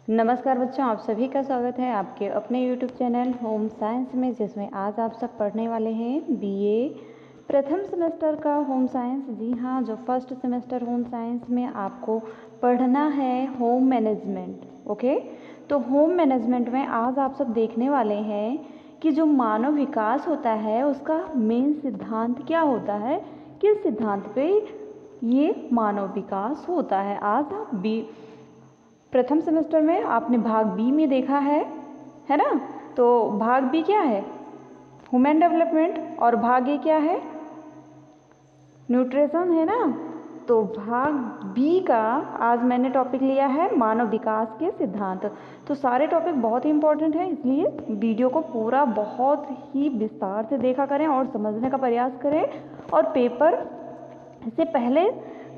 नमस्कार बच्चों, आप सभी का स्वागत है आपके अपने YouTube चैनल होम साइंस में, जिसमें आज आप सब पढ़ने वाले हैं बीए प्रथम सेमेस्टर का होम साइंस। जी हाँ, जो फर्स्ट सेमेस्टर होम साइंस में आपको पढ़ना है होम मैनेजमेंट। ओके, तो होम मैनेजमेंट में आज आप सब देखने वाले हैं कि जो मानव विकास होता है उसका मेन सिद्धांत क्या होता है, किस सिद्धांत पे ये मानव विकास होता है। आज आप प्रथम सेमेस्टर में आपने भाग बी में देखा है ना। तो भाग बी क्या है, ह्यूमन डेवलपमेंट, और भाग ए क्या है, न्यूट्रिशन, है ना। तो भाग बी का आज मैंने टॉपिक लिया है मानव विकास के सिद्धांत। तो सारे टॉपिक बहुत ही इंपॉर्टेंट हैं, इसलिए वीडियो को पूरा बहुत ही विस्तार से देखा करें और समझने का प्रयास करें, और पेपर से पहले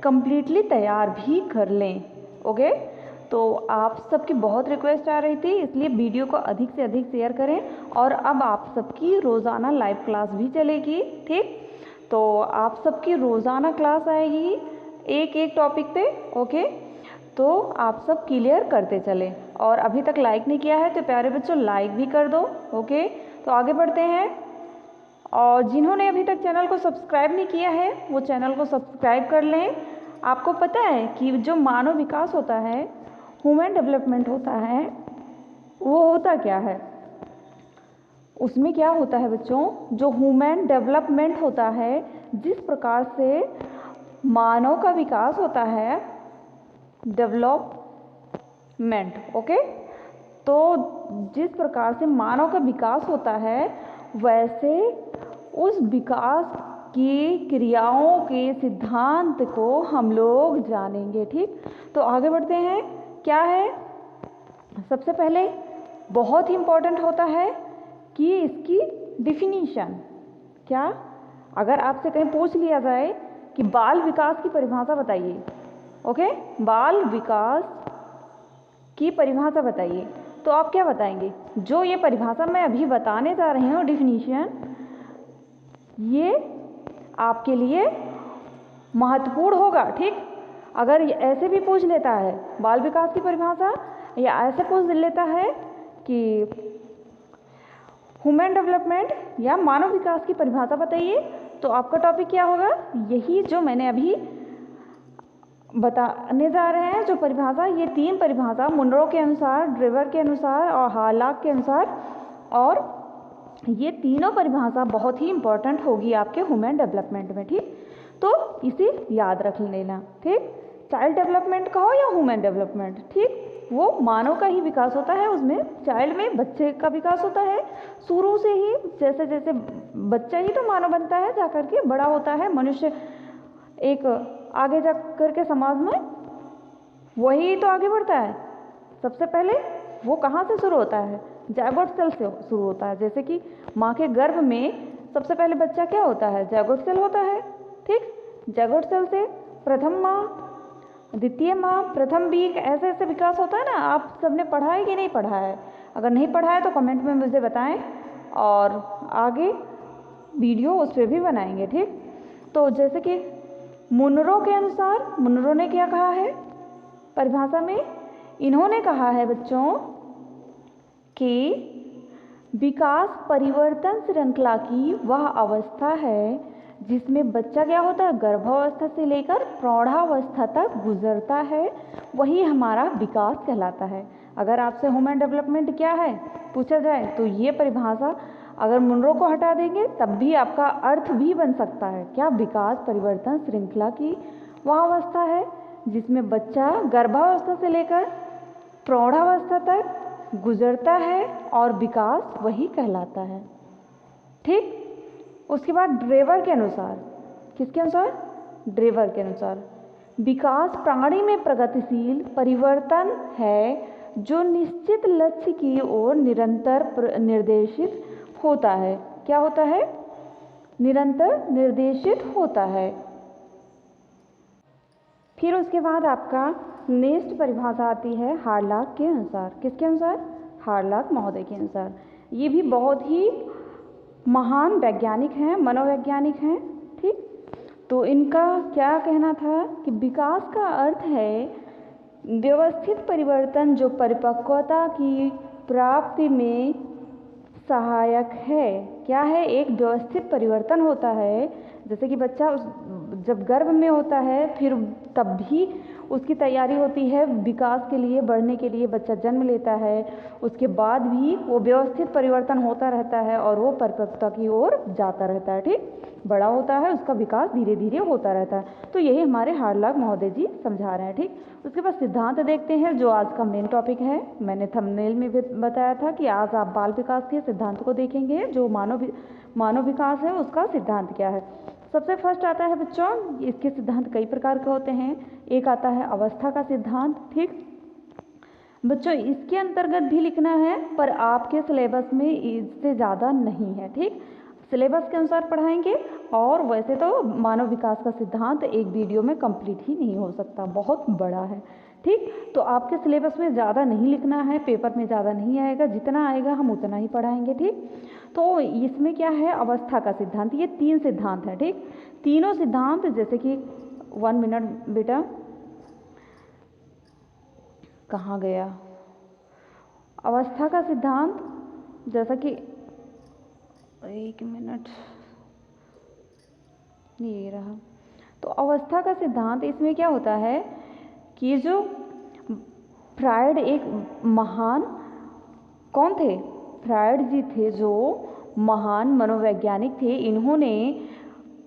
कंप्लीटली तैयार भी कर लें। ओके, तो आप सबकी बहुत रिक्वेस्ट आ रही थी, इसलिए वीडियो को अधिक से अधिक शेयर करें। और अब आप सबकी रोज़ाना लाइव क्लास भी चलेगी, ठीक। तो आप सबकी रोज़ाना क्लास आएगी एक एक टॉपिक पे। ओके, तो आप सब क्लियर करते चलें, और अभी तक लाइक नहीं किया है तो प्यारे बच्चों लाइक भी कर दो। ओके, तो आगे बढ़ते हैं। और जिन्होंने अभी तक चैनल को सब्सक्राइब नहीं किया है वो चैनल को सब्सक्राइब कर लें। आपको पता है कि जो मानव विकास होता है, ह्यूमन डेवलपमेंट होता है, वो होता क्या है, उसमें क्या होता है बच्चों, जो ह्यूमन डेवलपमेंट होता है, जिस प्रकार से मानव का विकास होता है, डेवलपमेंट। ओके, तो जिस प्रकार से मानव का विकास होता है वैसे उस विकास की क्रियाओं के सिद्धांत को हम लोग जानेंगे, ठीक। तो आगे बढ़ते हैं। क्या है, सबसे पहले बहुत ही इम्पोर्टेंट होता है कि इसकी डिफिनीशन क्या। अगर आपसे कहीं पूछ लिया जाए कि बाल विकास की परिभाषा बताइए, ओके, बाल विकास की परिभाषा बताइए, तो आप क्या बताएंगे। जो ये परिभाषा मैं अभी बताने जा रही हूँ, डिफिनीशन, ये आपके लिए महत्वपूर्ण होगा, ठीक। अगर ऐसे भी पूछ लेता है बाल विकास की परिभाषा, या ऐसे पूछ लेता है कि ह्यूमन डेवलपमेंट या मानव विकास की परिभाषा बताइए, तो आपका टॉपिक क्या होगा, यही जो मैंने अभी बताने जा रहे हैं। जो परिभाषा, ये तीन परिभाषा मुनरो के अनुसार, ड्रेवर के अनुसार और हार्लाक के अनुसार, और ये तीनों परिभाषा बहुत ही इंपॉर्टेंट होगी आपके ह्यूमन डेवलपमेंट में, ठीक। तो इसे याद रख लेना, ठीक। चाइल्ड डेवलपमेंट का हो या ह्यूमन डेवलपमेंट, ठीक, वो मानव का ही विकास होता है। उसमें चाइल्ड में बच्चे का विकास होता है शुरू से ही, जैसे जैसे बच्चा ही तो मानव बनता है, जा करके बड़ा होता है मनुष्य, एक आगे जा करके समाज में वही तो आगे बढ़ता है। सबसे पहले वो कहाँ से शुरू होता है, जायगोट सेल से शुरू होता है। जैसे कि माँ के गर्भ में सबसे पहले बच्चा क्या होता है, जायगोट सेल होता है, ठीक। जायगोट सेल से प्रथम माह, द्वितीय माह, प्रथम वीक, ऐसे ऐसे विकास होता है ना। आप सबने पढ़ा है कि नहीं पढ़ा है, अगर नहीं पढ़ा है तो कमेंट में मुझे बताएं, और आगे वीडियो उस पर भी बनाएंगे, ठीक। तो जैसे कि मुनरो के अनुसार, मुनरो ने क्या कहा है परिभाषा में, इन्होंने कहा है बच्चों कि विकास परिवर्तन श्रृंखला की वह अवस्था है जिसमें बच्चा क्या होता है, गर्भावस्था से लेकर प्रौढ़ावस्था तक गुजरता है, वही हमारा विकास कहलाता है। अगर आपसे ह्यूमन डेवलपमेंट क्या है पूछा जाए तो ये परिभाषा, अगर मुनरो को हटा देंगे तब भी आपका अर्थ भी बन सकता है, क्या, विकास परिवर्तन श्रृंखला की वह अवस्था है जिसमें बच्चा गर्भावस्था से लेकर प्रौढ़ावस्था तक गुजरता है, और विकास वही कहलाता है, ठीक। उसके बाद ड्रेवर के अनुसार, किसके अनुसार, ड्रेवर के अनुसार, विकास प्राणी में प्रगतिशील परिवर्तन है जो निश्चित लक्ष्य की ओर निरंतर निर्देशित होता है। क्या होता है, निरंतर निर्देशित होता है। फिर उसके बाद आपका नेक्स्ट परिभाषा आती है हार्लाक के अनुसार। किसके अनुसार, हार्लाक महोदय के अनुसार। ये भी बहुत ही महान वैज्ञानिक हैं, मनोवैज्ञानिक हैं, ठीक। तो इनका क्या कहना था कि विकास का अर्थ है व्यवस्थित परिवर्तन जो परिपक्वता की प्राप्ति में सहायक है। क्या है? एक व्यवस्थित परिवर्तन होता है, जैसे कि बच्चा जब गर्भ में होता है फिर तब भी उसकी तैयारी होती है विकास के लिए, बढ़ने के लिए। बच्चा जन्म लेता है, उसके बाद भी वो व्यवस्थित परिवर्तन होता रहता है और वो परिपक्वता की ओर जाता रहता है। ठीक, बड़ा होता है, उसका विकास धीरे धीरे होता रहता है। तो यही हमारे हार्लाक महोदय जी समझा रहे हैं। ठीक, उसके बाद सिद्धांत देखते हैं जो आज का मेन टॉपिक है। मैंने थंबनेल में भी बताया था कि आज आप बाल विकास के सिद्धांत को देखेंगे, जो मानव विकास है उसका सिद्धांत क्या है। सबसे फर्स्ट आता है बच्चों, इसके सिद्धांत कई प्रकार के होते हैं। एक आता है अवस्था का सिद्धांत। ठीक बच्चों, इसके अंतर्गत भी लिखना है पर आपके सिलेबस में इससे ज़्यादा नहीं है। ठीक, सिलेबस के अनुसार पढ़ाएंगे। और वैसे तो मानव विकास का सिद्धांत एक वीडियो में कंप्लीट ही नहीं हो सकता, बहुत बड़ा है। ठीक, तो आपके सिलेबस में ज़्यादा नहीं लिखना है, पेपर में ज़्यादा नहीं आएगा, जितना आएगा हम उतना ही पढ़ाएंगे। ठीक, तो इसमें क्या है, अवस्था का सिद्धांत। ये 3 सिद्धांत है। ठीक, तीनों सिद्धांत, जैसे कि 1 मिनट बेटा, कहाँ गया अवस्था का सिद्धांत, जैसा कि 1 मिनट, ये रहा। तो अवस्था का सिद्धांत, इसमें क्या होता है कि जो फ्रायड, एक महान, कौन थे? फ्रायड जी थे, जो महान मनोवैज्ञानिक थे। इन्होंने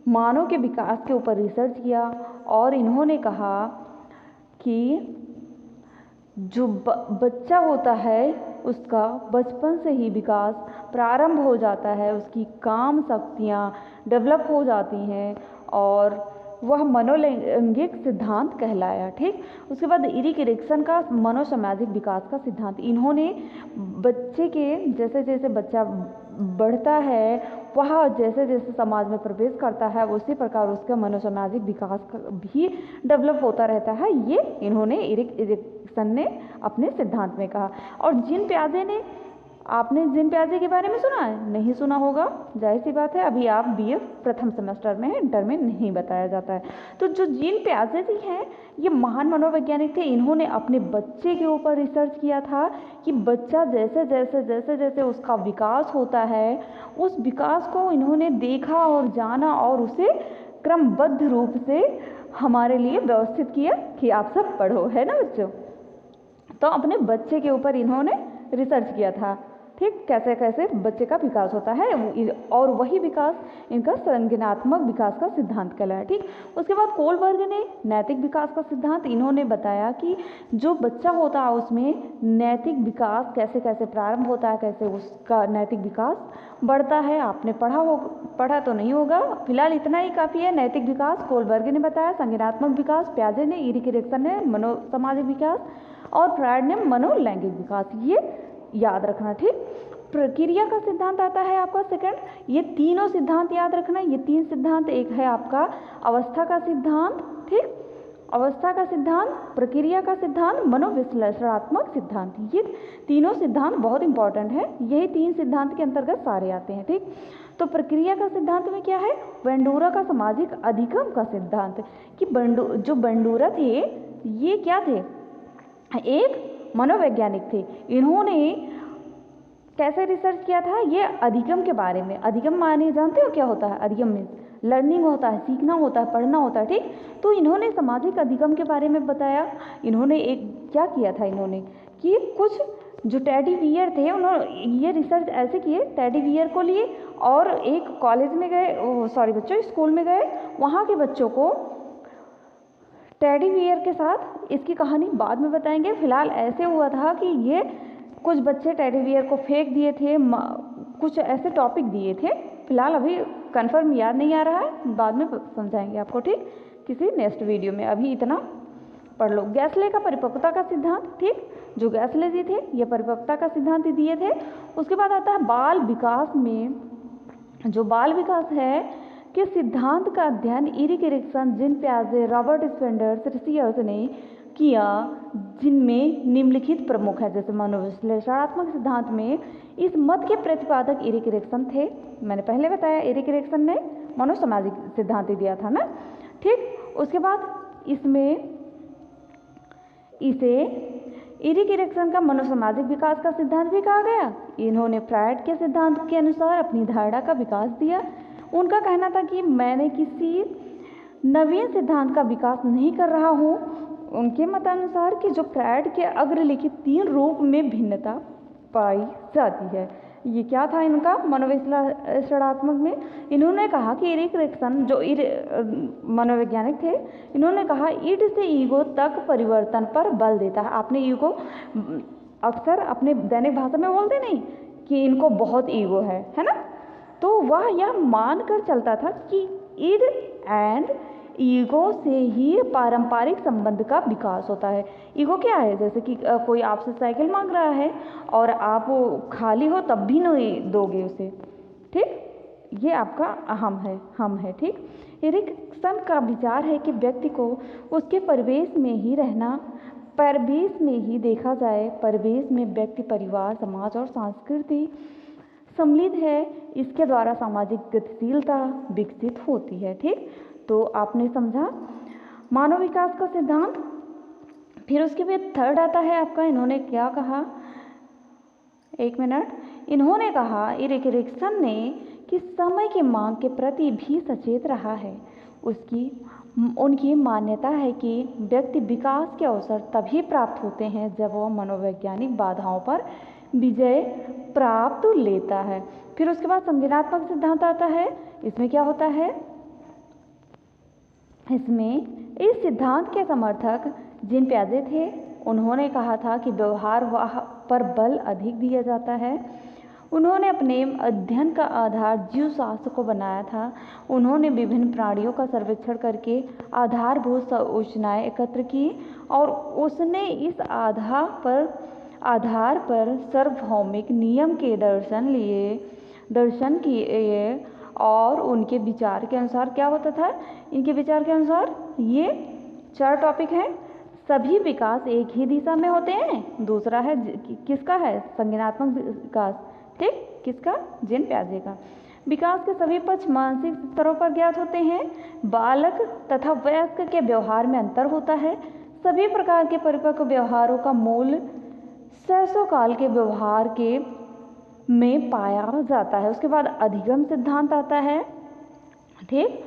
मानव के विकास के ऊपर रिसर्च किया और इन्होंने कहा कि जो बच्चा होता है उसका बचपन से ही विकास प्रारंभ हो जाता है, उसकी काम शक्तियाँ डेवलप हो जाती हैं और वह मनोलैंगिक सिद्धांत कहलाया। ठीक, उसके बाद इरिक एरिक्सन का मनोसामाजिक विकास का सिद्धांत। इन्होंने बच्चे के जैसे जैसे बच्चा बढ़ता है, वह जैसे जैसे समाज में प्रवेश करता है, उसी प्रकार उसका मनोसामाजिक विकास भी डेवलप होता रहता है। ये इन्होंने इरिक एरिक्सन ने अपने सिद्धांत में कहा। और जीन पियाजे ने, आपने जीन पियाजे के बारे में सुना है? नहीं सुना होगा, जाहिर सी बात है, अभी आप बीए प्रथम सेमेस्टर में हैं, इंटर में नहीं बताया जाता है। तो जो जीन पियाजे जी हैं, ये महान मनोवैज्ञानिक थे। इन्होंने अपने बच्चे के ऊपर रिसर्च किया था कि बच्चा जैसे जैसे जैसे जैसे उसका विकास होता है, उस विकास को इन्होंने देखा और जाना और उसे क्रमबद्ध रूप से हमारे लिए व्यवस्थित किया कि आप सब पढ़ो, है ना बच्चों। तो अपने बच्चे के ऊपर इन्होंने रिसर्च किया था। ठीक, कैसे कैसे बच्चे का विकास होता है, और वही विकास इनका संज्ञानात्मक विकास का सिद्धांत कहलाया। ठीक, उसके बाद कोलबर्ग ने नैतिक विकास का सिद्धांत, इन्होंने बताया कि जो बच्चा होता है उसमें नैतिक विकास कैसे कैसे प्रारंभ होता है, कैसे उसका नैतिक विकास बढ़ता है। आपने पढ़ा तो नहीं होगा, फिलहाल इतना ही काफ़ी है। नैतिक विकास कोलबर्ग ने बताया, संज्ञानात्मक विकास पियाजे ने, इरिक एरिक्सन ने मनोसामाजिक विकास और फ्रायड ने मनोलैंगिक विकास, ये याद रखना। ठीक, प्रक्रिया का सिद्धांत आता है आपका सेकंड। ये तीनों सिद्धांत याद रखना। ये 3 सिद्धांत, एक है आपका अवस्था का सिद्धांत, ठीक, अवस्था का सिद्धांत, प्रक्रिया का सिद्धांत, मनोविश्लेषणात्मक सिद्धांत। ये तीनों सिद्धांत बहुत इंपॉर्टेंट है। यही 3 सिद्धांत के अंतर्गत सारे आते हैं। ठीक, तो प्रक्रिया का सिद्धांत में क्या है, बंडूरा का सामाजिक अधिगम का सिद्धांत, कि जो बंडूरा थे ये क्या थे, एक मनोवैज्ञानिक थे। इन्होंने कैसे रिसर्च किया था, ये अधिगम के बारे में। अधिगम माने जानते हो क्या होता है? अधिगम में लर्निंग होता है, सीखना होता है, पढ़ना होता है। ठीक, तो इन्होंने सामाजिक अधिगम के बारे में बताया। इन्होंने एक क्या किया था, इन्होंने कि कुछ जो टेडी बियर थे, उन्होंने ये रिसर्च ऐसे किए, टेडी बियर को लिए और एक कॉलेज में गए, सॉरी बच्चों, स्कूल में गए, वहाँ के बच्चों को टेडी बियर के साथ, इसकी कहानी बाद में बताएंगे। फिलहाल ऐसे हुआ था कि ये कुछ बच्चे टेडी बियर को फेंक दिए थे, कुछ ऐसे टॉपिक दिए थे। फिलहाल अभी कंफर्म याद नहीं आ रहा है, बाद में समझाएंगे आपको। ठीक, किसी नेक्स्ट वीडियो में, अभी इतना पढ़ लो। गैसले का परिपक्वता का सिद्धांत। ठीक, जो गैसले जी थे ये परिपक्वता का सिद्धांत दिए थे। उसके बाद आता है बाल विकास में, जो बाल विकास है के सिद्धांत का अध्ययन इरिक एरिक्सन, जीन पियाजे, रॉबर्ट स्पेंडर, रिसियर्स ने किया, जिनमें निम्नलिखित प्रमुख है। जैसे मनोविश्लेषणात्मक सिद्धांत में इस मत के प्रतिपादक इरिक एरिक्सन थे। मैंने पहले बताया इरिक एरिक्सन ने मनोसामाजिक सिद्धांत दिया था ना। ठीक, उसके बाद इसमें इसे इरिक इरिक्सन का मनोसामाजिक विकास का सिद्धांत भी कहा गया। इन्होंने फ्रायड के सिद्धांत के अनुसार अपनी धारणा का विकास दिया। उनका कहना था कि मैंने किसी नवीन सिद्धांत का विकास नहीं कर रहा हूँ। उनके मतानुसार कि जो फ्रायड के अग्रलिखित 3 रूप में भिन्नता पाई जाती है। ये क्या था इनका मनोविश्लेषणात्मक में? इन्होंने कहा कि इरिक इरिक्सन जो मनोवैज्ञानिक थे, इन्होंने कहा ईड से ईगो तक परिवर्तन पर बल देता है। आपने ईगो अक्सर अपने दैनिक भाषा में बोलते नहीं कि इनको बहुत ईगो है ना? तो वह यह मानकर चलता था कि ईड एंड ईगो से ही पारंपरिक संबंध का विकास होता है। ईगो क्या है? जैसे कि कोई आपसे साइकिल मांग रहा है और आप खाली हो तब भी नहीं दोगे उसे, ठीक? ये आपका हम है, ठीक? इरिक्सन का विचार है कि व्यक्ति को उसके परिवेश में ही रहना, परिवेश में ही देखा जाए। परिवेश में व्यक्ति, परिवार, समाज और संस्कृति सम्मिलित है। इसके द्वारा सामाजिक गतिशीलता विकसित होती है, ठीक? तो आपने समझा मानव विकास का सिद्धांत। फिर उसके बाद थर्ड आता है आपका, इन्होंने क्या कहा, एक मिनट। इन्होंने कहा इरिक इरिक्सन ने कि समय की मांग के प्रति भी सचेत रहा है। उनकी मान्यता है कि व्यक्ति विकास के अवसर तभी प्राप्त होते हैं जब वह मनोवैज्ञानिक बाधाओं पर विजय प्राप्त लेता है। फिर उसके बाद संज्ञानात्मक सिद्धांत आता है। इसमें क्या होता है? इसमें इस सिद्धांत के समर्थक जीन पियाजे थे। उन्होंने कहा था कि व्यवहार पर बल अधिक दिया जाता है। उन्होंने अपने अध्ययन का आधार जीवशास्त्र को बनाया था। उन्होंने विभिन्न प्राणियों का सर्वेक्षण करके आधारभूत सूचनाएं एकत्र की और उसने इस आधार पर सार्वभौमिक नियम के दर्शन किए और उनके विचार के अनुसार क्या होता था? इनके विचार के अनुसार ये 4 टॉपिक हैं। सभी विकास एक ही दिशा में होते हैं। दूसरा है किसका है? संज्ञानात्मक विकास, ठीक? किसका? जीन पियाजे का। विकास के सभी पक्ष मानसिक स्तरों पर ज्ञात होते हैं। बालक तथा वयस्क के व्यवहार में अंतर होता है। सभी प्रकार के परिपक्व व्यवहारों का मूल शैशव काल के व्यवहार के में पाया जाता है। उसके बाद अधिगम सिद्धांत आता है, ठीक?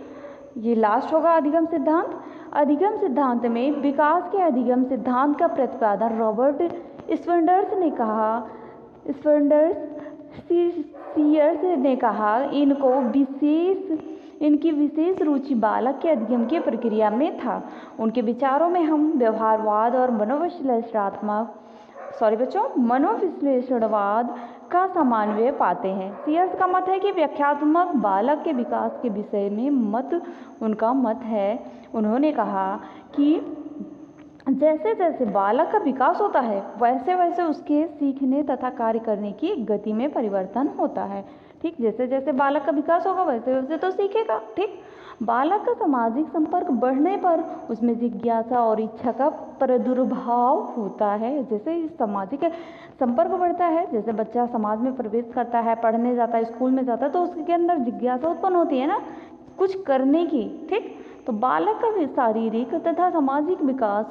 ये लास्ट होगा अधिगम सिद्धांत। अधिगम सिद्धांत में विकास के अधिगम सिद्धांत का प्रतिपादन रॉबर्ट स्पेंडर्स ने कहा। इनकी विशेष रुचि बालक के अधिगम की प्रक्रिया में था। उनके विचारों में हम व्यवहारवाद और मनोविश्लेषणवाद का समन्वय पाते हैं। सीयर्स का मत है कि व्याख्यात्मक बालक के विकास के विषय में उनका मत है। उन्होंने कहा कि जैसे जैसे बालक का विकास होता है वैसे वैसे उसके सीखने तथा कार्य करने की गति में परिवर्तन होता है, ठीक? जैसे जैसे बालक का विकास होगा वैसे वैसे तो सीखेगा, ठीक? बालक का सामाजिक संपर्क बढ़ने पर उसमें जिज्ञासा और इच्छा का प्रादुर्भाव होता है। जैसे सामाजिक संपर्क बढ़ता है, जैसे बच्चा समाज में प्रवेश करता है, पढ़ने जाता है, स्कूल में जाता है, तो उसके अंदर जिज्ञासा उत्पन्न होती है ना कुछ करने की, ठीक? तो बालक का भी शारीरिक तथा सामाजिक विकास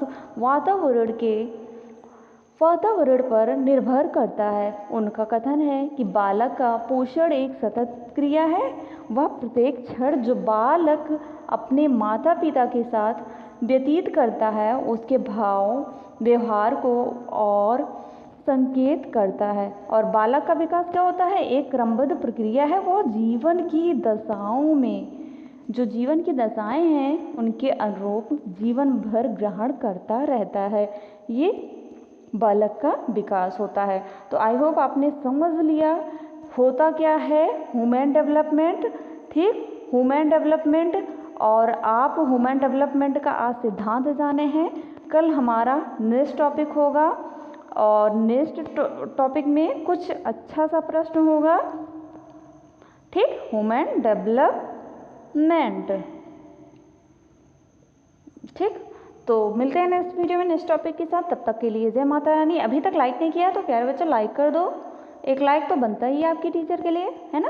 वातावरण पर निर्भर करता है। उनका कथन है कि बालक का पोषण एक सतत क्रिया है। वह प्रत्येक क्षण जो बालक अपने माता पिता के साथ व्यतीत करता है उसके भाव व्यवहार को और संकेत करता है। और बालक का विकास क्या होता है? एक क्रमबद्ध प्रक्रिया है। वह जीवन की दशाओं में जो जीवन की दशाएं हैं उनके अनुरूप जीवन भर ग्रहण करता रहता है। ये बालक का विकास होता है। तो आई होप आपने समझ लिया होता क्या है ह्यूमन डेवलपमेंट, ठीक? ह्यूमन डेवलपमेंट, और आप ह्यूमन डेवलपमेंट का आज सिद्धांत जाने हैं। कल हमारा नेक्स्ट टॉपिक होगा और नेक्स्ट टॉपिक में कुछ अच्छा सा प्रश्न होगा, ठीक? ह्यूमन डेवलपमेंट, ठीक? तो मिलते हैं नेक्स्ट वीडियो में नेक्स्ट टॉपिक के साथ। तब तक के लिए जय माता रानी। अभी तक लाइक नहीं किया तो प्यारे बच्चों लाइक कर दो। एक लाइक तो बनता ही है आपकी टीचर के लिए, है ना?